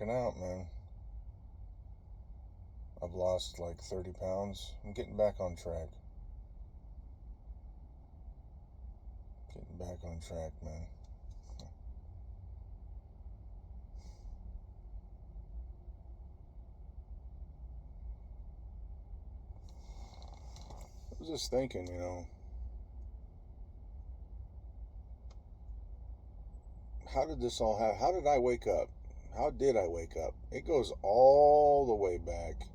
working out, man. I've lost like 30 pounds. I'm getting back on track. Getting back on track, man. I was just thinking, how did this all happen? How did I wake up? How did I wake up? It goes all the way back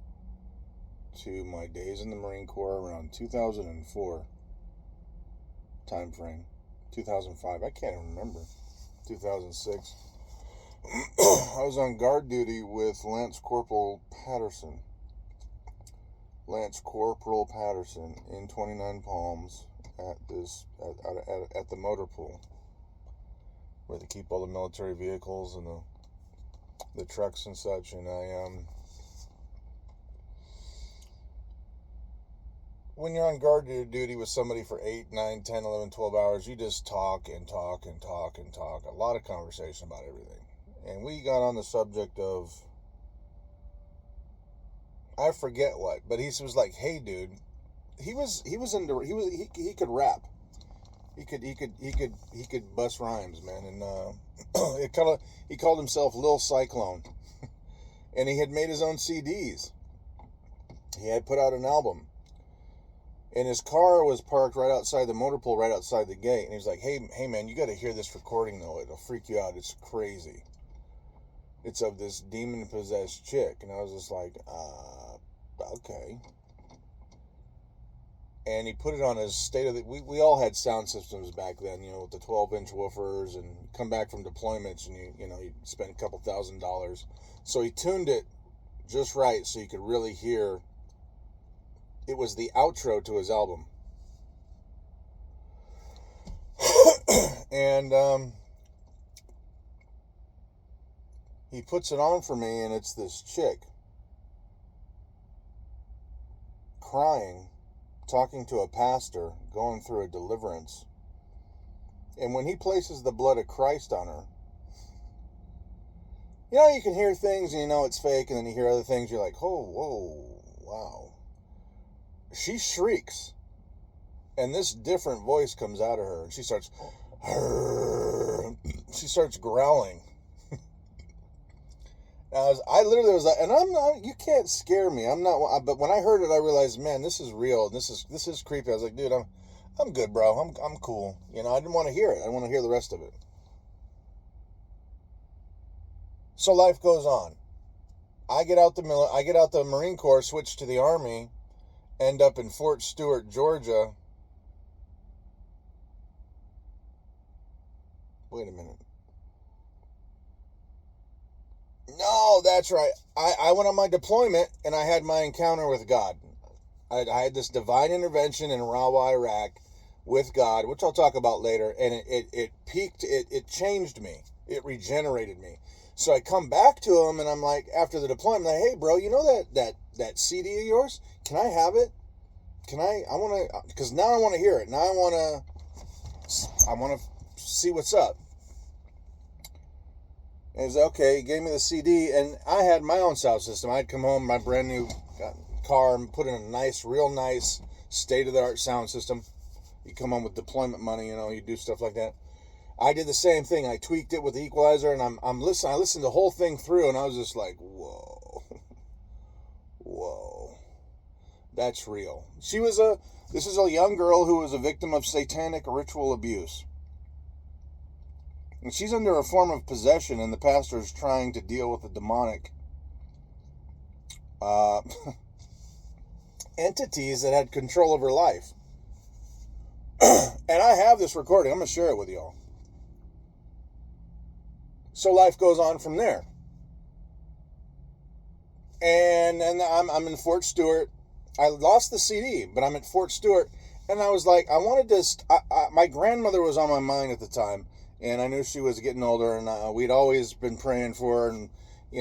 to my days in the Marine Corps around 2004 time frame. 2005, I can't even remember. 2006. I was on guard duty with Lance Corporal Patterson. Lance Corporal Patterson in 29 Palms at the motor pool where they keep all the military vehicles and the trucks and such. And when you're on guard duty with somebody for 8, 9, 10, 11, 12 hours, you just talk and talk and talk and talk. A lot of conversation about everything. And we got on the subject of, I forget what, but he was like, "Hey, dude," he could rap, he could bust rhymes, man, and he called himself Lil Cyclone, and he had made his own CDs. He had put out an album, and his car was parked right outside the motor pool, right outside the gate. And he's like, "Hey, man, you got to hear this recording though. It'll freak you out. It's crazy. It's of this demon-possessed chick." And I was just like, okay. And he put it on his state of the... We all had sound systems back then, with the 12-inch woofers, and come back from deployments, and you spend a couple $1,000s. So he tuned it just right so you could really hear. It was the outro to his album. And he puts it on for me, and it's this chick crying, talking to a pastor, going through a deliverance. And when he places the blood of Christ on her, you can hear things and it's fake, and then you hear other things, you're like, oh, whoa, wow. She shrieks, and this different voice comes out of her, and she starts growling. I literally was like, and I'm not, you can't scare me. I'm not, but when I heard it, I realized, man, this is real. This is creepy. I was like, dude, I'm good, bro. I'm cool. I didn't want to hear it. I didn't want to hear the rest of it. So life goes on. I get out the Marine Corps, switch to the Army, end up in Fort Stewart, Georgia. Wait a minute. No, that's right. I went on my deployment, and I had my encounter with God. I had this divine intervention in Rawa, Iraq, with God, which I'll talk about later, and it peaked, it changed me. It regenerated me. So I come back to him, and I'm like, after the deployment, I'm like, "Hey, bro, you know that CD of yours? Can I have it? Because now I want to hear it. Now I want to see what's up." And he's like, okay, he gave me the CD, and I had my own sound system. I'd come home, my brand new car, and put in a real nice, state-of-the-art sound system. You come home with deployment money, you do stuff like that. I did the same thing. I tweaked it with the equalizer, and I'm listening. I listened the whole thing through, and I was just like, whoa, whoa, that's real. This is a young girl who was a victim of satanic ritual abuse. And she's under a form of possession, and the pastor is trying to deal with the demonic entities that had control of her life. And I have this recording. I'm going to share it with y'all. So life goes on from there. And I'm in Fort Stewart. I lost the CD, but I'm at Fort Stewart. And I was like, I wanted to... my grandmother was on my mind at the time. And I knew she was getting older, and we'd always been praying for her, and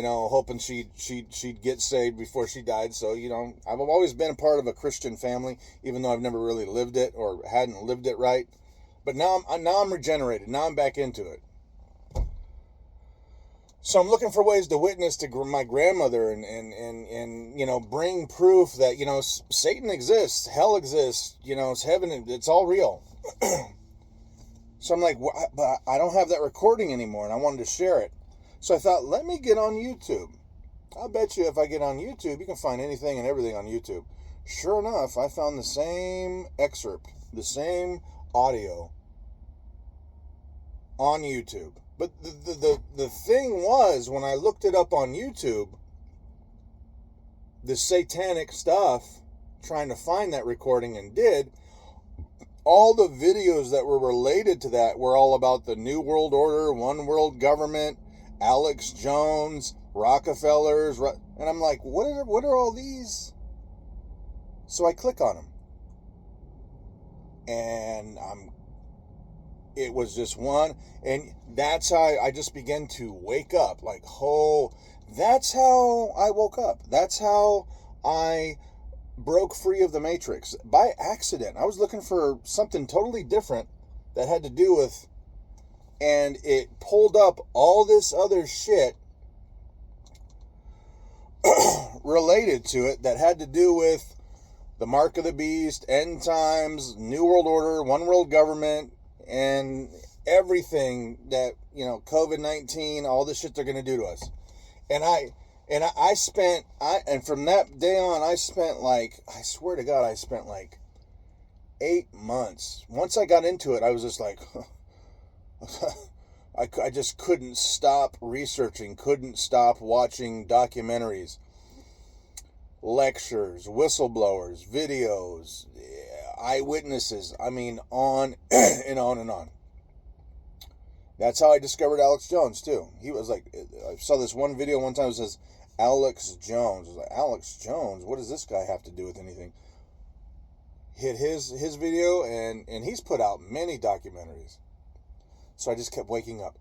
hoping she'd get saved before she died. So I've always been a part of a Christian family, even though I've never really lived it or hadn't lived it right. But now I'm regenerated. Now I'm back into it. So I'm looking for ways to witness to my grandmother and you know, bring proof that, you know, Satan exists, hell exists, you know, it's heaven, it's all real. So I'm like, well, but I don't have that recording anymore, and I wanted to share it. So I thought, let me get on YouTube. I bet you if I get on YouTube, you can find anything and everything on YouTube. Sure enough, I found the same excerpt, the same audio on YouTube. But the thing was, when I looked it up on YouTube, the satanic stuff, trying to find that recording, and did, all the videos that were related to that were all about the New World Order, One World Government, Alex Jones, Rockefellers, and I'm like, what are all these? So I click on them, and it was just one, and that's how I just began to wake up. Like, oh, that's how I woke up. That's how I broke free of the Matrix by accident. I was looking for something totally different that had to do with, and it pulled up all this other shit related to it that had to do with the mark of the beast, end times, New World Order, One World Government, and everything that, you know, COVID-19, all the shit they're going to do to us. And from that day on, I spent like, I swear to God, I spent like 8 months. Once I got into it, I was just like, I just couldn't stop researching, couldn't stop watching documentaries, lectures, whistleblowers, videos, eyewitnesses. I mean, on and on and on. That's how I discovered Alex Jones, too. He was like, I saw this one video one time that says, Alex Jones. I was like, Alex Jones? What does this guy have to do with anything? Hit his video, and he's put out many documentaries. So I just kept waking up,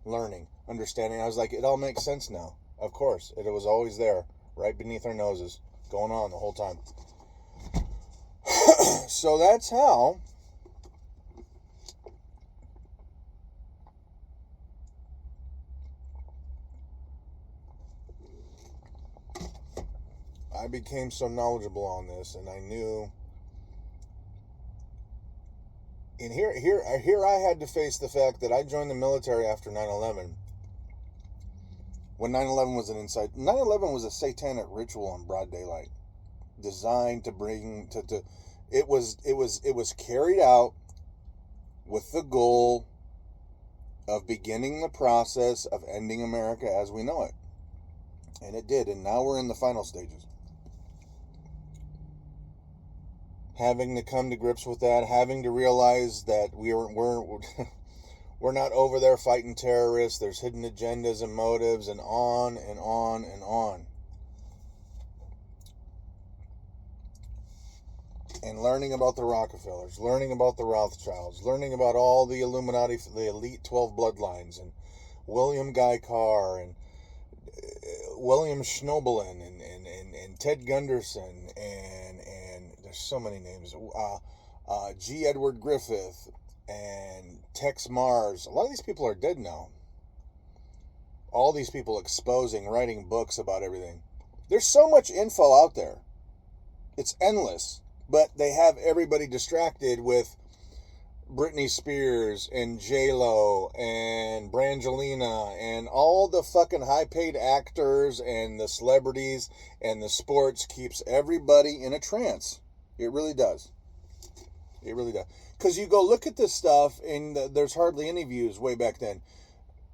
learning, understanding. I was like, it all makes sense now. Of course. It was always there, right beneath our noses, going on the whole time. So that's how I became so knowledgeable on this, and I knew. And here I had to face the fact that I joined the military after 9/11. When 9/11 was an inside, 9/11 was a satanic ritual in broad daylight, designed to bring to it was carried out with the goal of beginning the process of ending America as we know it, and it did. And now we're in the final stages. Having to come to grips with that, having to realize that we're not over there fighting terrorists. There's hidden agendas and motives, and on and on and on. And learning about the Rockefellers, learning about the Rothschilds, learning about all the Illuminati, the elite 12 bloodlines, and William Guy Carr, and William Schnoebelen, and Ted Gunderson, and there's so many names. G. Edward Griffith, and Tex Mars. A lot of these people are dead now. All these people exposing, writing books about everything. There's so much info out there. It's endless. But they have everybody distracted with Britney Spears and J-Lo and Brangelina and all the fucking high-paid actors and the celebrities and the sports keeps everybody in a trance. It really does. It really does. Because you go look at this stuff and there's hardly any views way back then.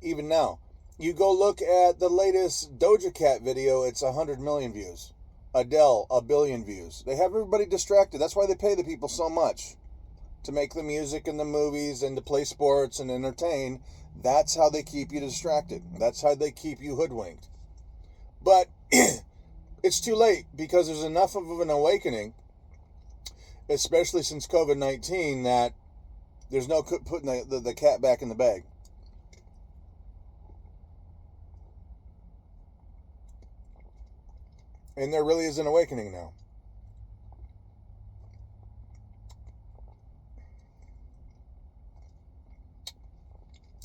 Even now. You go look at the latest Doja Cat video, it's 100 million views. Adele, 1 billion views. They have everybody distracted. That's why they pay the people so much. To make the music and the movies and to play sports and entertain. That's how they keep you distracted. That's how they keep you hoodwinked. But it's too late because there's enough of an awakening, especially since COVID-19, that there's no putting the cat back in the bag. And there really is an awakening now.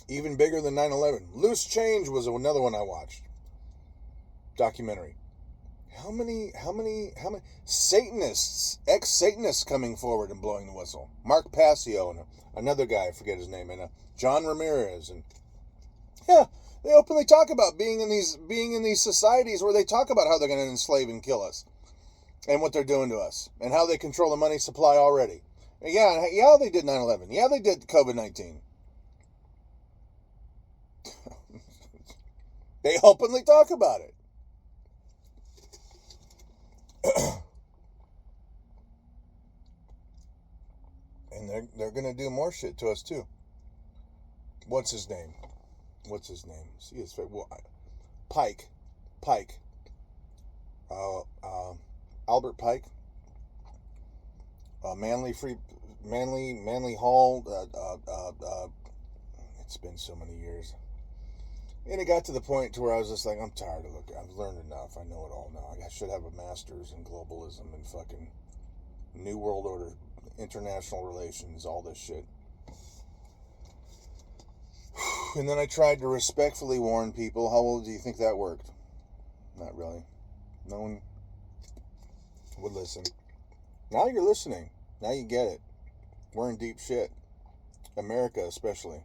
Even bigger than 9/11. Loose Change was another one I watched. Documentary. How many Satanists, ex-Satanists coming forward and blowing the whistle? Mark Passio and another guy, I forget his name, and John Ramirez, and yeah, they openly talk about being in these societies where they talk about how they're going to enslave and kill us, and what they're doing to us, and how they control the money supply already. And yeah, they did 9/11. Yeah, they did COVID-19. They openly talk about it. And they're gonna do more shit to us too. What's his name? See his face. Well, Pike. Uh, uh, Albert Pike. Manly Hall. It's been so many years, and it got to the point to where I was just like, I'm tired of looking. I've learned enough. I know it all now. I should have a master's in globalism and fucking New World Order, international relations, all this shit. And then I tried to respectfully warn people. How well do you think that worked? Not really. No one would listen. Now you're listening. Now you get it. We're in deep shit. America especially.